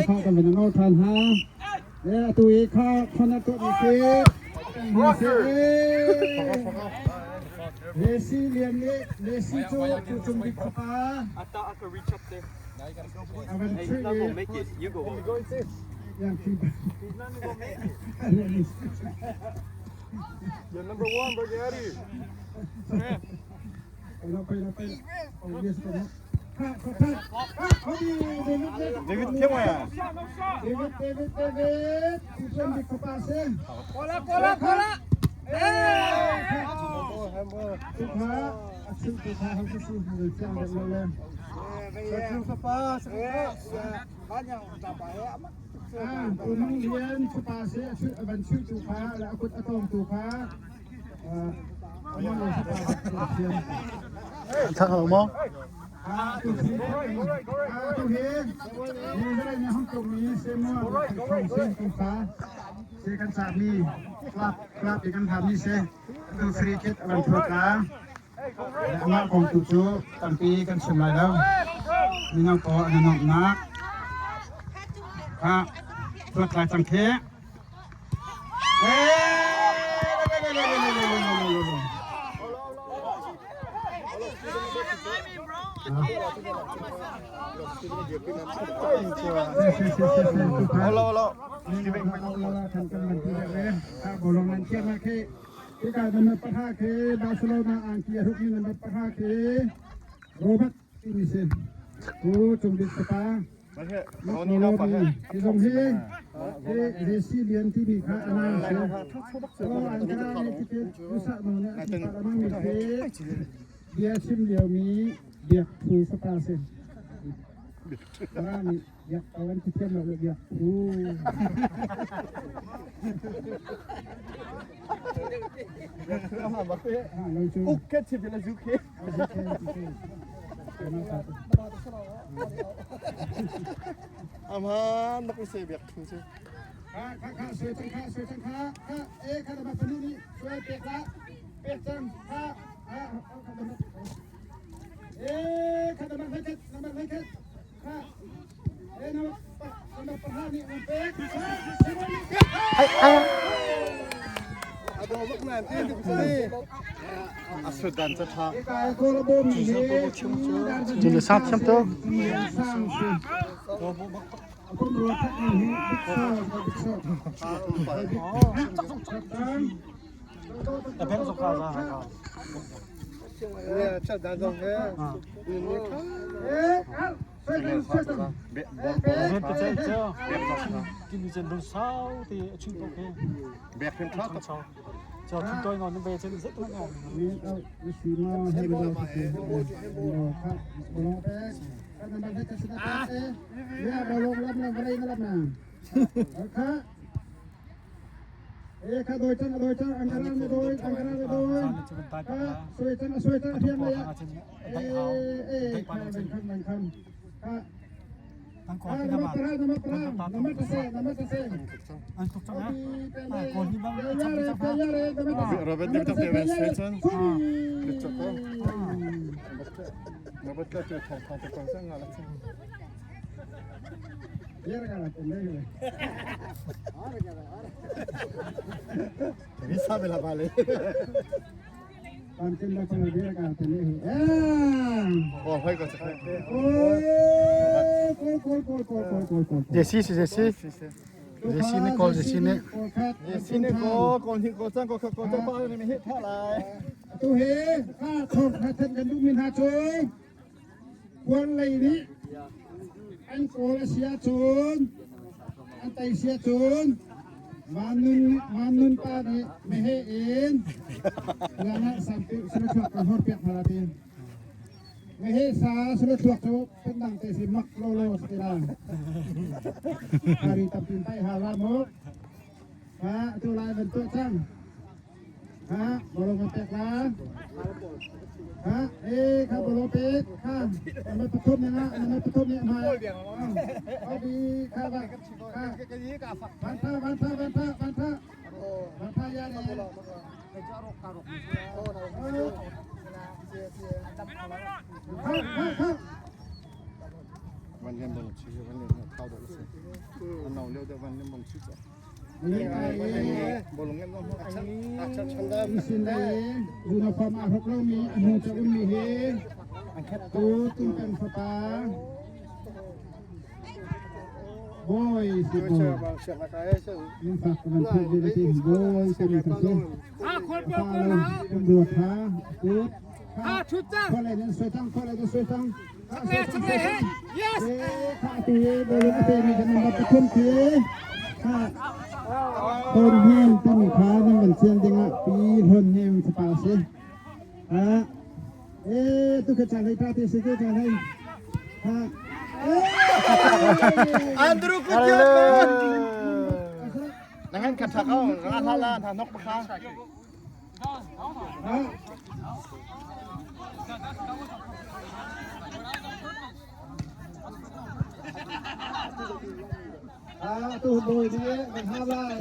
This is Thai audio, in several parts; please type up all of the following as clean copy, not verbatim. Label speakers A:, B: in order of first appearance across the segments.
A: ข้ากันเป็นโน้ตทันฮะเนี่ยตัวเองข้าคนนั้นตัวนี้เลซี่เลียนเลซี่โจ้ผู้ชมดิบเข้ามา
B: I thought I could reach up there.
A: Hey,
B: he's not gonna make it. You go.
A: อย่างที่
B: He's not gonna make it. You're number one, bro. Get out of here.
A: เราไปเอาเยสไปนะเขาดีเดวิดเที่ยวไงอ่ะเดวิดผู้ชมดิบเข้ามาเส้นโคละสุภาเขาจะสู้หรือจ้างกันเลยสุภาคุณน้องเรียนสุภาเสียชื่อบัญชีสุภาแล้วคุณอาตงสุภาน้องเรียนสุภาเสียทักหรอมั้งตัวเฮียมีอะไรในห้องตรงนี้เสียมั่วเสียสุภาเสียกันสามีครับอีกคำถามนี้เสียตัวฟรีคิดบันทึกนะและมาของตุจูตั้งปีกันสมัยแล้วมีน้องปอและน้องนักเพื่อการสังเกตทำกันมันที่เรื่องบอลมันเชื่อมาที่การดำเนินประท่าคือบาร์เซโลนาอังกฤษทุกนี้ดำเนินประท่าคือโรเบิร์ตติมิเซนผู้จงดิสปานักโลดีที่ทรงเฮงเรซิเลียนที่มีค่าอนาคตก็อันตรายในที่รู้สักหน่อยเนี่ยที่ปารามามีเทเบียชิมเดียวมีเบียกผู้สปาเซนปารามีอยากเอาวันที่เที่ยวเราเบียกผู้
B: Uke tibila zuke. Aman, nak usibyak tu.
A: ข้าสวยจังข้าข้าดมาปนุนี่สวยเป็ดละเป็ดจังข้าข้าดมาไม่เก็ตข้าน้ำปลานี่มันเป็ด
B: Ada orang nanti di sini. Asudan cakap.
A: Jadi satu tu. Tapi aku suka lah.
B: Ya, cakap dah dong ya. Ini kan.
C: Kim Jong Un sao thì chuyên tốt cái
B: Bẹt thêm thoát
C: sao cho chúng tôi ngồi về trên rất là ngon
A: ข้าโดยจังอังการไม่โดยสวยจังเทียมเลยข้าเป็นคำข้า
C: ตั้งก่อนที่จะมา
A: น้ำมันจะเซ่
C: อันถูกต้องนะแต่ก่อนที่บ้างจับ
B: Robert dia tak payah switchen. Dia cakap. Robert tak tu thong pasang ngalah.
A: Ya kan aku ni.
B: Bisa bela balik.
A: Pantin dah kalau dia kan aku ni.
B: Oh, hai kau cakap.
A: Kol. Jesse ni call Jesse ni.
B: Jesse ni kau ni kau cakap kau cakap ni mehit tak lah.
A: Tu he, kau kata kan tu min hacun. Kuan lagi ni. An kol sia cun. Antai sia cun. Manun pa ni mehein. Lana sampai sudah kahor piak halatin. Mehesa sudah tu pendang tesi mak lolo sekarang. Hari tampintai halamu. Tu lain bentuk cang. Bolong ngepek lah. Kau bolong pek. Nama petum ni nak, nama petum ni mai. Adi kau bantah ya ni.
B: วันเรียนบนชีวันเรียนเข้าดอกสิอันนองเร็วแต่วันเรียนบนชีจ้ะ
A: นี่ไอ้
B: บนลงเงินต้องอักชันชันได้
A: สินได้ยูนิฟอร์มอาหกเรามีอันนู้นจะอุ้มมีเฮอันแคทตูตุ้งกันสปาโอ้ยสิโบ
B: บางเสียงอะไรเช่น
A: ยิงฝากมันพูดดีจริงโอ้ยสิมีกันเช่นพาลงตำรวจฮะจุดชุดจ้าคนอะไรนั่นสวยตั้งคนอะไรนั่นสวยตั้งเฮ้ย yes ข้าตีโดยอาเตมีกันมาประทุมทีข้าคนเฮียนตั้งขาตั้งกันเสียงดิงอ่ะปีคนเฮียนสปาสิตุกจันให้พระที่สิเกจันให้
B: Andrew Kujaman Nangan kata kau nangan halan hanok baka
A: tu đôi thế mình hai lại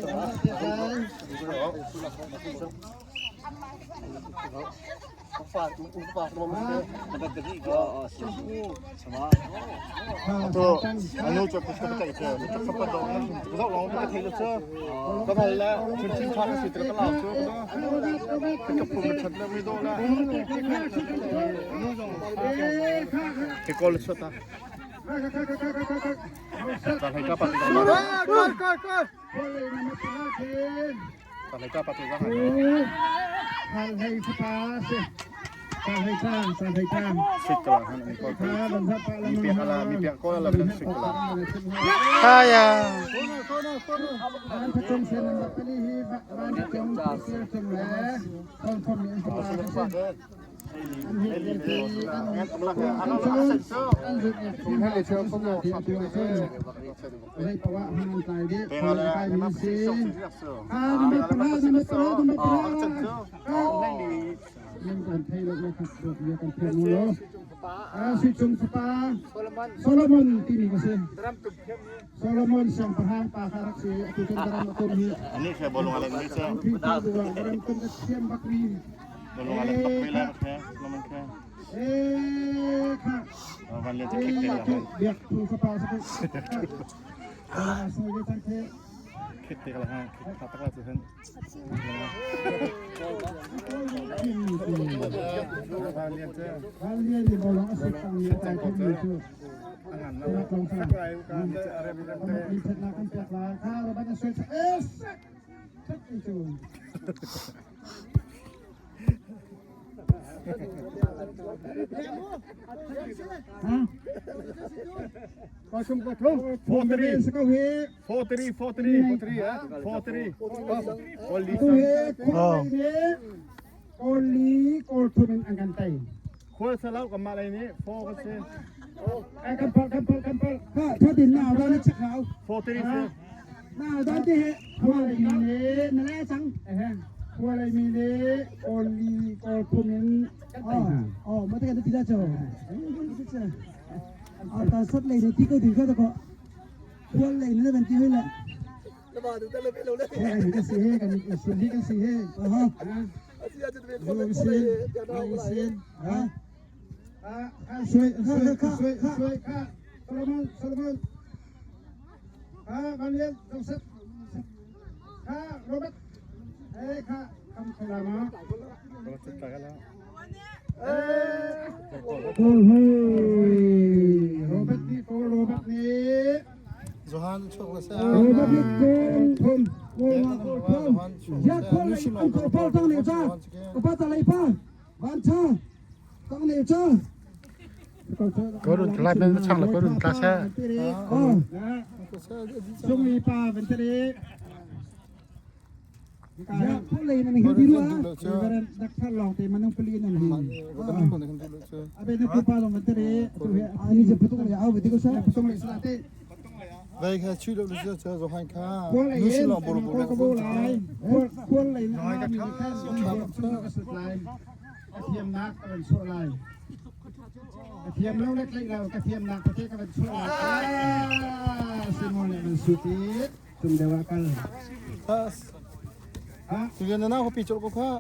B: ฝากรวมกันมันจะดีก็sama tu anu cak kita cak itu kita sempat dong kita long kita tinggal tuก็พอแล้วชิ้นๆทอดสิตระตลาดtu kita pun macam ni do lah ke kol sota takให้ก็ปฏิบัติtakให้ก็ปฏิบัติ
A: ทางให้สปาสิทางให้ข้างทางให้ข้าง
B: sikla ini kol
A: ข้าบรรทัดปาละ
B: mi pihak ala mi pihak kol ala bilang sikla
C: saya
A: บ้านพระจงเสียนบัตรนี้บ้านพระจงเสียจงแหลต้นคมมีอันตรายสิอันเหตุที่อันนี้อันให้เชื่อสมองที่ตัวเชื่อให้ประวัติมันตายดิคนตายมีสิไม่ปลาไม่ปลาไม่ปลายังกันเทลเลยครับตัวเดียวกันเพื่อนมูโลสิจงสปาโซโลมอนที่นี่ก็สิโซโลมอนสัมพันธ์ปาคารักษีที่เป็นดรามตุนี
B: ini saya bolong ala Indonesia
A: ที่ตัวดรามตุนเทียมบักวี
B: bolong ala Pakpila ya naman ka
A: ค่ะ
B: วันเรียนจะคิดเต็มแล้ว
A: เบียกถูกสปาสักสวยจังเท
B: คิดเต็มแล้วฮะคิดตักแล้วสิท่านวันเรียนเจ้า
A: วันนี้ที่บอกว่าสิตังเนี่ยแต่ที่มีชื่อ
B: อาหาร
A: เรา
B: เรา
A: ลง
B: สั
A: สั
B: ก
A: ก
B: ไรกันอะไรไม่ได้
A: มีเช็ดหน้ากันเปียกลายข้าวเราบ้านจะสวยสักสักอีจูฮะ
B: Kosum
A: โฟมเรียนสกาวเฮ
B: 43 ya 43 Oli
A: กูเฮกูเฮโอลีโกลทูเป็นอังกันไต
B: Kual salau ke mak lain ni 4 ke sih
A: ไอ้กันพอถ้าดินหนาวเราเนี่ยจะขาว
B: 43
A: หน้าตอนที่หัวอะไรมีเล่นั่นแหละจังหัวอะไรมีเล่โอลีโกลทูเป็นอ๋อมาแต่กันที่ได้จ่อตอนสดเลยในที่ก็ถึงก็ตะก็หัวเลยนั่นเป็นที่ให้แหละระบาดถึงแต่เลยไม่รู้เลยนี่ก็สีให้กันสิ่งที่ก็สีให้ฮะดูสิดูสิช่วยข้าโซโลมอนวันนี้ต้องสักโรเบิร์ตข้าคำสลามะ
B: Kalau cerita kan lah
A: โอ้โหโรเบิร์ตนี่
C: Johan çok mesela
A: โรเบิร์ตนี่โกงโกงอยากคนเลยอันก็พอต้องเหนียวจ้าก็พอจะอะไรป้าวันชาต้องเหนียวจ้า
C: Korun kelai ben chang la korun ta sa
A: ช่วงมีป้าเป็นทะเลอยากคนเลยนั่นเห็นดีด้วยนักท่านลองแต่มันต้องเปลี่ยนนั่นเอง
C: Korun kan dulu tu.
A: อาเป็นนักป้าลงเป็นทะเลอันนี้จะต้องเลยเอาไปที่ก็ใช่ต้องเลยสลาเต้
C: Wij gaan chilo dus zo Johan ka.
A: พวกอะไร
C: Nu
A: เย็น
C: si
A: พ
C: lo
A: วก
C: bolo
A: พ
C: bolo.
A: วกอะไรพวกอะไรนะมีแค่ต้องก็สุดลายกระเทียมนักเป็นชั่วลายกระเทียมแล้วเล็กๆเรากระเทียมนักประเทศก็เป็นชั่วลายซิมอนเนี่ยมันสุดที่จุ่มเดวกัน
C: Pas.
A: ฮะ
C: Tu viens de na hopi cholo ka.
A: ค่ะ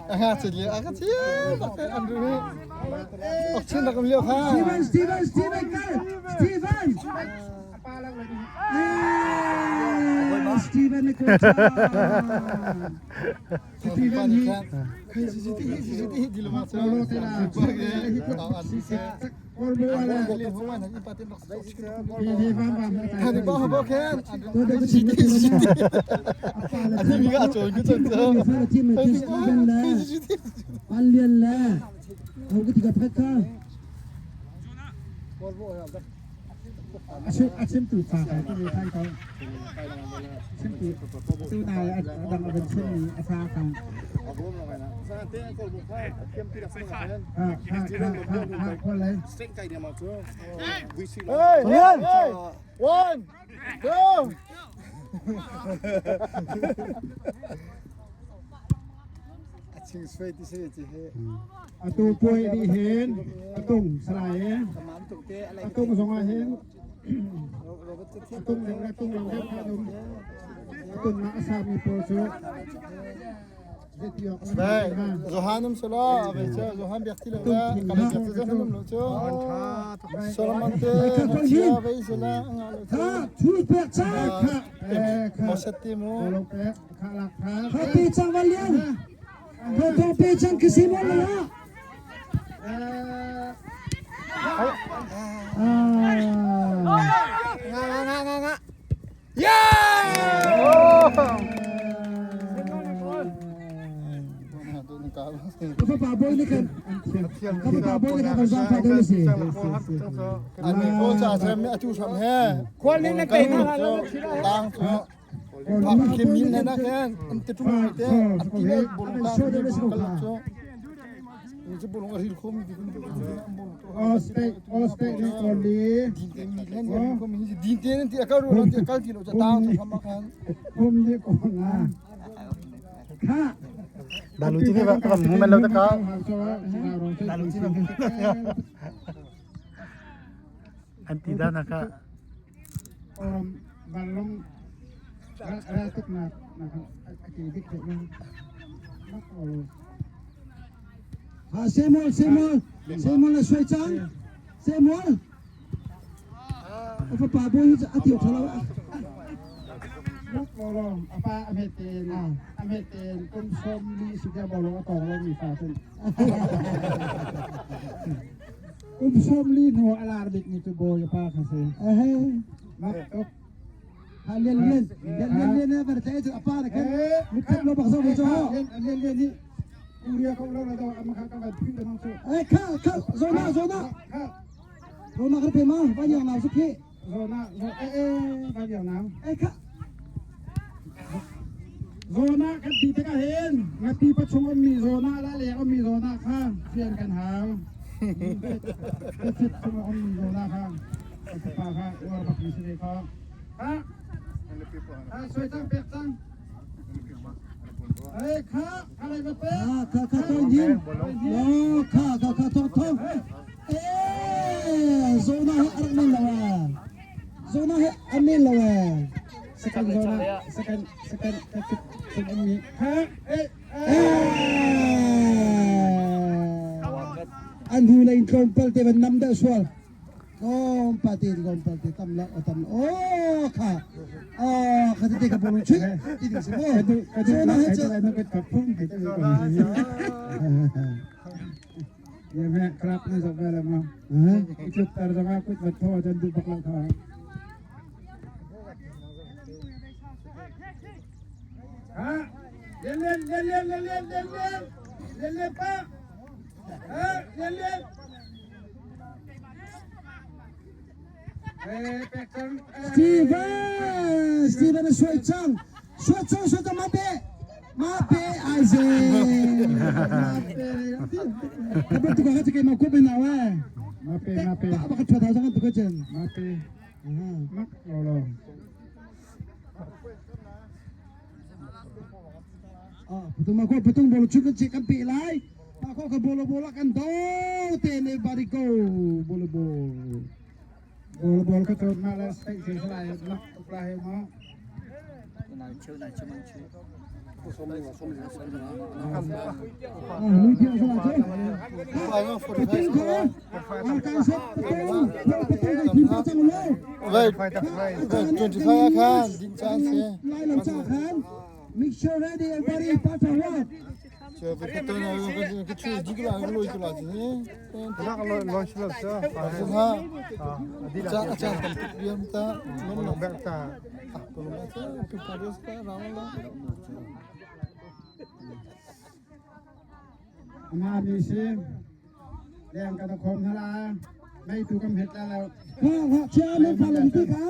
C: Agak sedih, agak siap. Andrew, option nak beliau ha.
A: Steven Steven ni coach Steven ni
C: CCTV di luar sana.
A: Kalau tidak korbo ala ini faham
C: Hari bawa kan. Ada juga acung gitu tu.
A: Alian lah aku tiga peka asyik tu pakai tu dia kan kau asyik tu nai adam ada sini asal kan boleh
C: Hey, 1, 2. Acing sweet di
A: atau poi dihen atau selai atau song ahen atau yang atau nak asami poso
C: Baik, Zohanum sala, abecha Zohan biarti lah. Kalau kita Zohanum lo tu. Solamante, dia abai sala.
A: ha chui pek cha
C: Masatimu.
A: kalau pek kalak ha pi chang walian Betul pejang kesimpulan lah.
C: Ngak.
A: Apa baboy ni kan? Apa baboy ni kan sampai dulu sih.
C: Ani ko cha sem achu sam he. Kwan ni nak kena tang tu. Pak kemin na kan. Ante tu te. Ati le bolong ta kalau tu. Ni bolong aril khom di kun.
A: Ospek ni koli.
C: Dinte nanti akal ru nanti akal kilo cha tang tu sama kan.
A: Khom ni kona. Ha.
B: Dalu sini Pak, momen lo teka.
A: Dalu sini.
B: Anti dah nak
A: balong ratuk nak aktivitik ni. Ha semol na suai chang. Semol. Apa baboy atiok salah. Bolong apa ametin konsum di sudah bolong atau bolong di fasen konsum li no alardik ni tu boy apa kasi matok halian bertanya tu apa nak mungkin lo bakso bejo halian ni uria kau lo atau makakabat pindah masuk zona kerpe mah banyak masuk ke zona banyak nam Zona kan di tengah hen, ngati pacung mi zona la le mi zona khang, sian kan hang. Sit semua mi zona khang. Apa khang, war bak mi sini khang. Ha? Suai tang pek tang. Kha, kalai bepe. Kha tonjin. Yo, kha tong. Zona he armin lawa. Zona he amin lawa. Second ini. Anhu lain kompel te ban nam da swal. Kompati tamla. Oh kha. Khati te ka bolu chui. Ini semua. Zona haja nak kapung kita. Ya me krap ni sobela ma. Itu terjemah aku betul dan tu bakal kha. Lelen pak. Lelen. Steven suai chang mape aise. Tapi tu kata cakap mau kopi nawa. Mape. Apa kata jangan tu kajen. Mape. Mak lolo. Betul bolu cukup cik kampi lai. Aku ke bola kan do tene bariko bolu. บอลก็โดนมาแล้วใส่เสียสลายล็อกปลายเนาะลุยเที่ยวสลายเช่
C: ไปมาฝน
A: ไป
C: ไป
A: เที่ยวเขาอาการเซ็ตไปเที่ยวไปเที่ยวทีมจังเลย
C: เว้ยจนจะพายอาคารดินจานเสีย
A: ไล่หลังจากนั้น make sure ready everybody pass forward
C: 저 베트남 그 추 지구라 이걸로 있더라지.
B: 그냥 런치럽죠.
C: 그래서 자 비엄다 너무
B: 백다.
C: 그러면서 그 파리스타 나올라.
A: มาดีสิแรงกระคมทลาไม่ถูกกำเห็ดแล้วเชื่อไม่พอลงที่เขา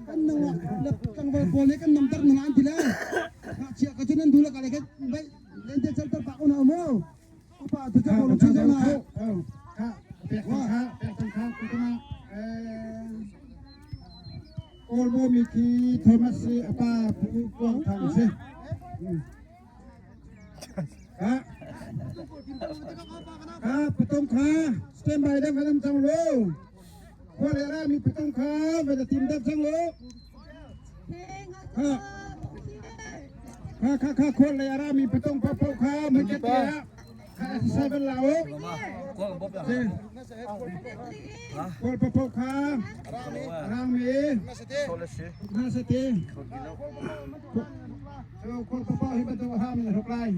A: กันนึงกันไปโผล่กันน้ำตาลนานทีแล้วเชื่อก็จะนั่นดูแลกันเลยกันไม่เล่นเจ็บปากคนเอาโม่ป้าตัวเจ้าเราชี้จะมาค่ะเปียกค่ะเปียกค่ะคุณมาโอลโบมิคีโทมัสซีป้าผู้กองทางสิครับประตูขาสเตนบายได้ไปทำจังเลยพวกเรามีประตูขาไปจะทีมได้จังเลยค่ะคนเรามีประตูขามันจะเตะใส่เป็นเหล่าคนประตูขารางมีน่าสติคนประตูให้ประตูห้ามเลยทุกราย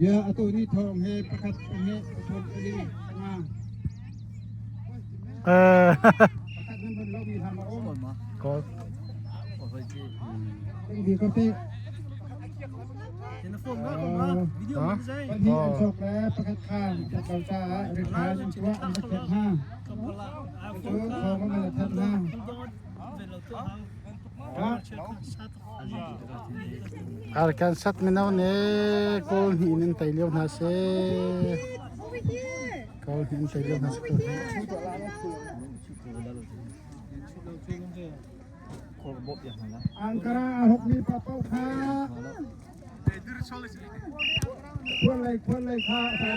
A: เยอะตัวนี้ทองเฮประคัดเฮชนอันนี้มาประคัดนั้นบนโลกมีทำมาโอ้ก็ดีก็ตีวันที่อันโชคแล้วประคัดข้างจะเกาจ้าเรียกว่าอันตัวอันเจ็ดห้าเขาก็มาทัดห้า
B: Arkan sat minaw ne kol hinin tailiw na se kol hinin tailiw na se
A: Angkara ahok ni papau kha Kualai kha sa